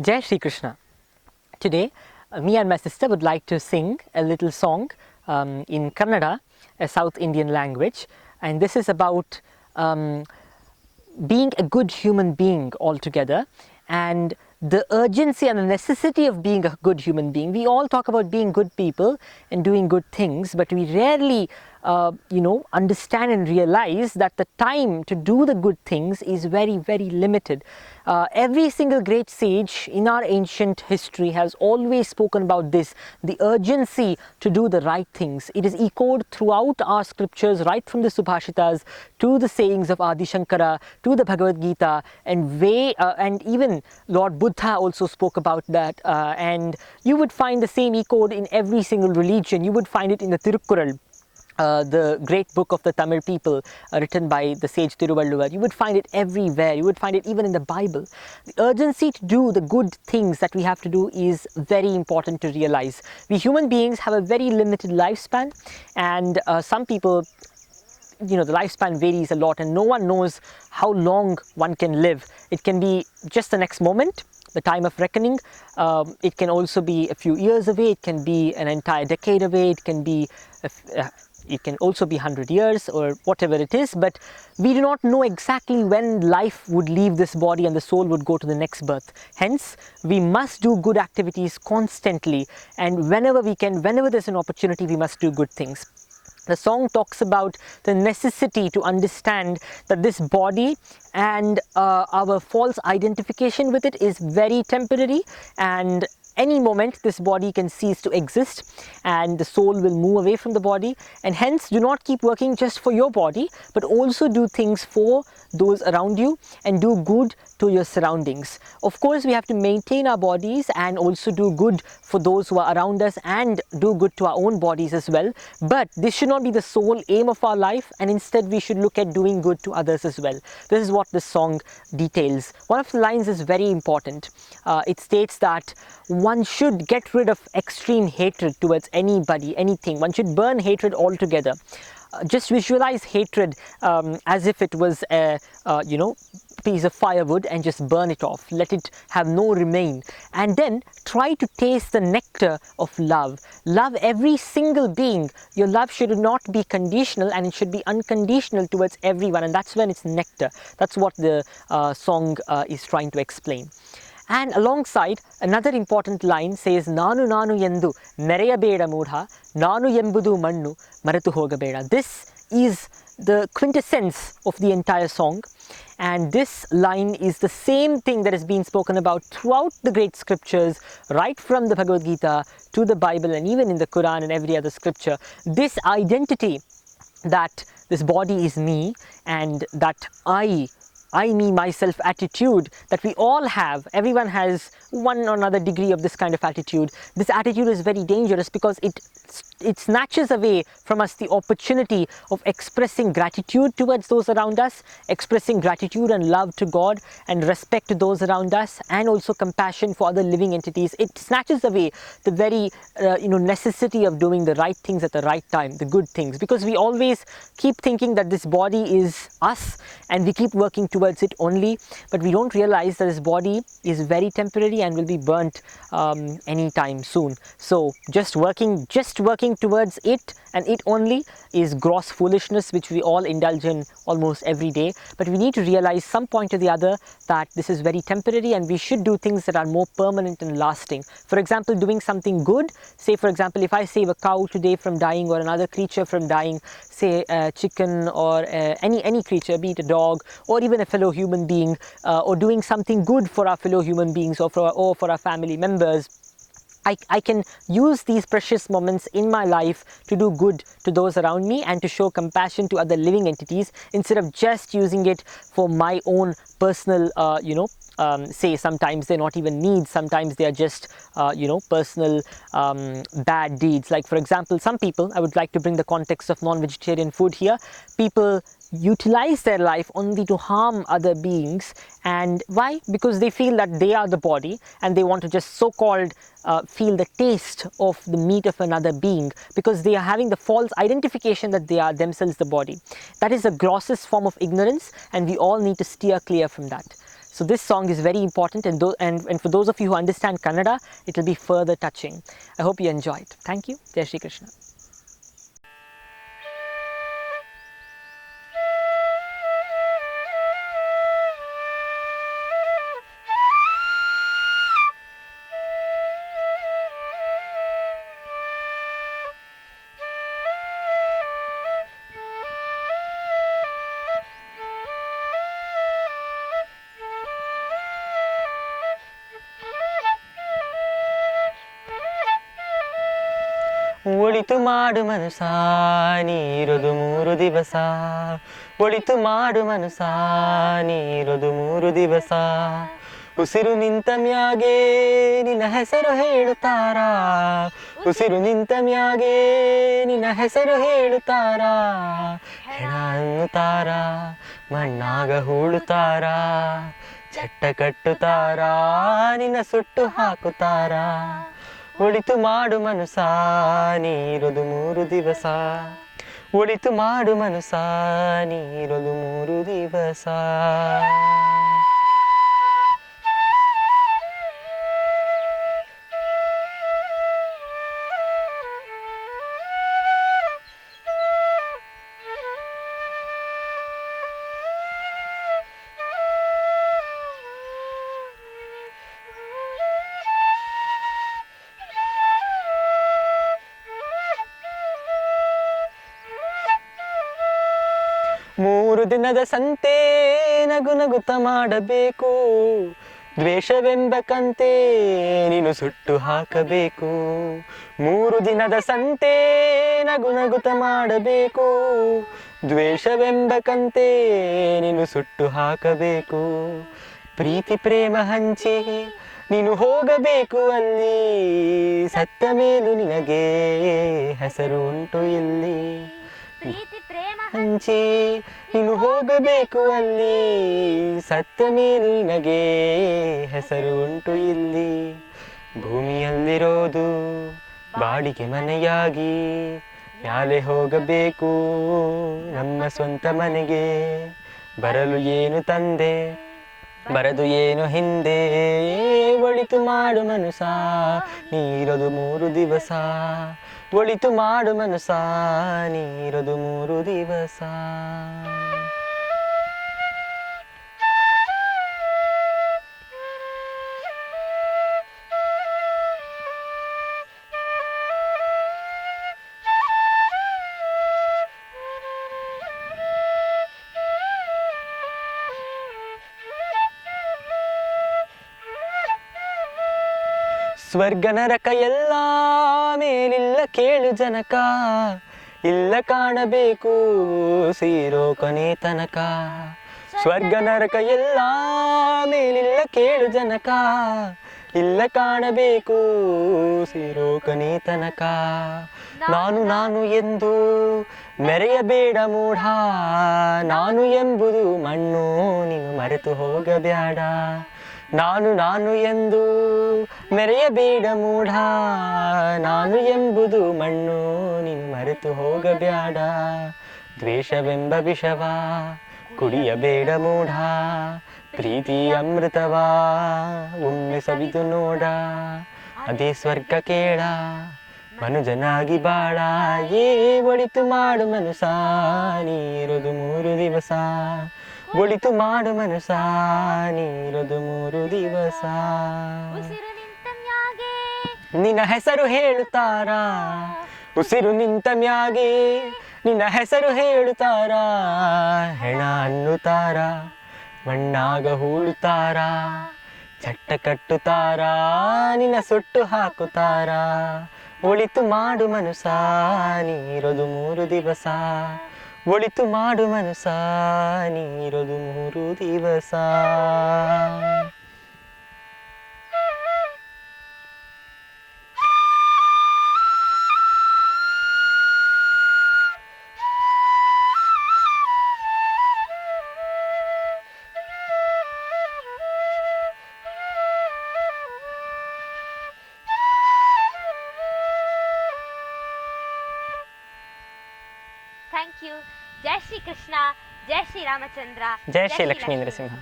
Jai Shri Krishna. Today, me and my sister would like to sing a little song in Kannada, a South Indian language, and this is about being a good human being altogether, and the urgency and the necessity of being a good human being. We all talk about being good people and doing good things, but we rarely understand and realize that the time to do the good things is very, very limited. Every single great sage in our ancient history has always spoken about this, the urgency to do the right things. It is echoed throughout our scriptures, right from the Subhashitas to the sayings of Adi Shankara to the Bhagavad Gita, and even Lord Buddha also spoke about that, and you would find the same echoed in every single religion. You would find it in the Tirukkural, the great book of the Tamil people, written by the sage Thiruvalluvar. You would find it everywhere. You would find it even in the Bible. The urgency to do the good things that we have to do is very important to realize. We human beings have a very limited lifespan, and some people, the lifespan varies a lot, and no one knows how long one can live. It can be just the next moment, the time of reckoning. It can also be a few years away. It can be an entire decade away. It can also be 100 years or whatever it is, but we do not know exactly when life would leave this body and the soul would go to the next birth. Hence, we must do good activities constantly, and whenever we can, whenever there's an opportunity, we must do good things. The song talks about the necessity to understand that this body and our false identification with it is very temporary, and any moment this body can cease to exist and the soul will move away from the body. And hence, do not keep working just for your body, but also do things for those around you and do good to your surroundings. Of course, we have to maintain our bodies and also do good for those who are around us and do good to our own bodies as well. But this should not be the sole aim of our life, and instead we should look at doing good to others as well. This is what this song details. One of the lines is very important. It states that one should get rid of extreme hatred towards anybody, anything. One should burn hatred altogether. Just visualize hatred as if it was a piece of firewood, and just burn it off. Let it have no remain, and then try to taste the nectar of love. Love every single being. Your love should not be conditional, and it should be unconditional towards everyone, and that's when it's nectar. That's what the song is trying to explain. And alongside, another important line says, Nanu Nanu Yendu Mereyabeda Mudha, Nanu Yembudu Mannu Maratu Hogabeda. This is the quintessence of the entire song, and this line is the same thing that has been spoken about throughout the great scriptures, right from the Bhagavad Gita to the Bible and even in the Quran and every other scripture. This identity that this body is me, and that I, me, myself attitude that we all have. Everyone has one or another degree of this kind of attitude. This attitude is very dangerous because it snatches away from us the opportunity of expressing gratitude towards those around us, expressing gratitude and love to God and respect to those around us, and also compassion for other living entities. It snatches away the very necessity of doing the right things at the right time, the good things, because we always keep thinking that this body is us and we keep working towards it only, but we don't realize that this body is very temporary and will be burnt anytime soon. So just working towards it and it only is gross foolishness, which we all indulge in almost every day. But we need to realize some point or the other that this is very temporary, and we should do things that are more permanent and lasting. For example, doing something good. Say, for example, if I save a cow today from dying, or another creature from dying, say a chicken or any creature, be it a dog or even a fellow human being, or doing something good for our fellow human beings or for our family members, I can use these precious moments in my life to do good to those around me and to show compassion to other living entities, instead of just using it for my own personal, say sometimes they're not even needs, sometimes they are just, personal bad deeds. Like, for example, some people, I would like to bring the context of non-vegetarian food here, people utilize their life only to harm other beings. And why? Because they feel that they are the body and they want to just so-called feel the taste of the meat of another being, because they are having the false identification that they are themselves the body. That is the grossest form of ignorance, and we all need to steer clear from that. So this song is very important, and for those of you who understand Kannada, it will be further touching. I hope you enjoy it. Thank you. Jai Shri Krishna. ಒಳಿತು ಮಾಡು ಮನಸ ನೀರದು 3 ದಿವಸ, ಒಳಿತು ಮಾಡು ಮನಸ ನೀರದು 3 ದಿವಸ. ಉಸಿರು ನಿಂತ ಮ್ಯಾಗೆ ನಿನ್ನ ಹೆಸರು ಹೇಳುತ್ತಾರ, ಉಸಿರು ನಿಂತ ಮ್ಯಾಗೆ ನಿನ್ನ ಹೆಸರು ಹೇಳುತ್ತಾರ. ಹೆಣ ಅನ್ನುತ್ತಾರ, ಮಣ್ಣಾಗ ಹೂಳುತ್ತಾರ, ಚಟ್ಟ ಕಟ್ಟುತ್ತಾರ, ನಿನ್ನ ಸುಟ್ಟು ಹಾಕುತ್ತಾರ. ಒಳಿತು ಮಾಡು ಮನಸ ನೀರದು 3 ದಿವಸ, ಒಳಿತು ಮಾಡು ಮನಸ ನೀರದು 3 ದಿವಸ. ಮೂರು ದಿನದ ಸಂತೆ ನಗು ನಗುತ್ತ ಮಾಡಬೇಕು, ದ್ವೇಷವೆಂಬ ಕಂತೆ ನೀನು ಸುಟ್ಟು ಹಾಕಬೇಕು. 3 ದಿನದ ಸಂತೆ ನಗು ನಗುತ್ತ ಮಾಡಬೇಕು, ದ್ವೇಷವೆಂಬ ಕಂತೆ ನೀನು ಸುಟ್ಟು ಹಾಕಬೇಕು. ಪ್ರೀತಿ ಪ್ರೇಮ ಹಂಚಿ ನೀನು ಹೋಗಬೇಕು ಅಲ್ಲಿ, ಸತ್ತ ಮೇಲೂ ನಿನಗೆ ಹೆಸರು ಉಂಟು ಇಲ್ಲಿ. ಹಂಚಿ ನೀನು ಹೋಗಬೇಕು ಅಲ್ಲಿ, ಸತ್ತ ಮೇಲೂ ನಿನಗೆ ಹೆಸರು ಉಂಟು ಇಲ್ಲಿ. ಭೂಮಿಯಲ್ಲಿರೋದು ಬಾಡಿಗೆ ಮನೆಯಾಗಿ, ಮ್ಯಾಲೆ ಹೋಗಬೇಕು ನಮ್ಮ ಸ್ವಂತ ಮನೆಗೆ. ಬರಲು ಏನು ತಂದೆ, ಬರದು ಏನು ಹಿಂದೆ. ಒಳಿತು ಮಾಡು ಮನಸ ನೀರದು 3 ದಿವಸ, ಒಳಿತು ಮಾಡು ಮನಸ ನೀರದು 3 ದಿವಸ. ಸ್ವರ್ಗ ನರಕ ಎಲ್ಲ ಮೇಲಿಲ್ಲ ಕೇಳು ಜನಕ, ಇಲ್ಲ ಕಾಣಬೇಕು ಸೇರೋ ಕೊನೆ ತನಕ. ಸ್ವರ್ಗ ನರಕ ಎಲ್ಲ ಮೇಲಿಲ್ಲ ಕೇಳು ಜನಕ, ಇಲ್ಲ ಕಾಣಬೇಕು ಸೇರೋ ಕೊನೆ ತನಕ. ನಾನು ನಾನು ಎಂದು ಮೆರೆಯಬೇಡ ಮೂಢ, ನಾನು ಎಂಬುದು ಮಣ್ಣು ನೀನು ಮರೆತು ಹೋಗಬೇಡ. ನಾನು ನಾನು ಎಂದು ಮೆರೆಯಬೇಡ ಮೂಢ, ನಾನು ಎಂಬುದು ಮಣ್ಣು ನೀನು ಮರೆತು ಹೋಗಬೇಡ. ದ್ವೇಷವೆಂಬ ವಿಷವ ಕುಡಿಯಬೇಡ ಮೂಢ, ಪ್ರೀತಿ ಅಮೃತವಾ ಒಮ್ಮೆ ಸವಿದು ನೋಡ. ಅದೇ ಸ್ವರ್ಗ ಕೇಳ ಮನುಜನಾಗಿ ಬಾಳ. ಒಳಿತು ಮಾಡು ಮನಸ ನೀರದು 3 ದಿವಸ, ಒಳಿತು ಮಾಡು ಮನಸ ನೀರದು 3 ದಿವಸ. ನಿನ್ನ ಹೆಸರು ಹೇಳುತ್ತಾರ, ಉಸಿರು ನಿಂತ ಮ್ಯಾಗೆ ನಿನ್ನ ಹೆಸರು ಹೇಳುತ್ತಾರ. ಹೆಣ ಅನ್ನುತ್ತಾರ, ಮಣ್ಣಾಗ ಹೂಳುತ್ತಾರ, ಚಟ್ಟ ಕಟ್ಟುತ್ತಾರ, ನಿನ್ನ ಸುಟ್ಟು ಹಾಕುತ್ತಾರ. ಒಳಿತು ಮಾಡು ಮನಸ ನೀರದು 3 ದಿವಸ, ಒಳಿತು ಮಾಡು ಮನಸ ನೀರದು 3 ದಿವಸ. Thank you. Jai Shri Krishna, Jai Shri Ramachandra, Jai Shri Lakshmi Narasimha.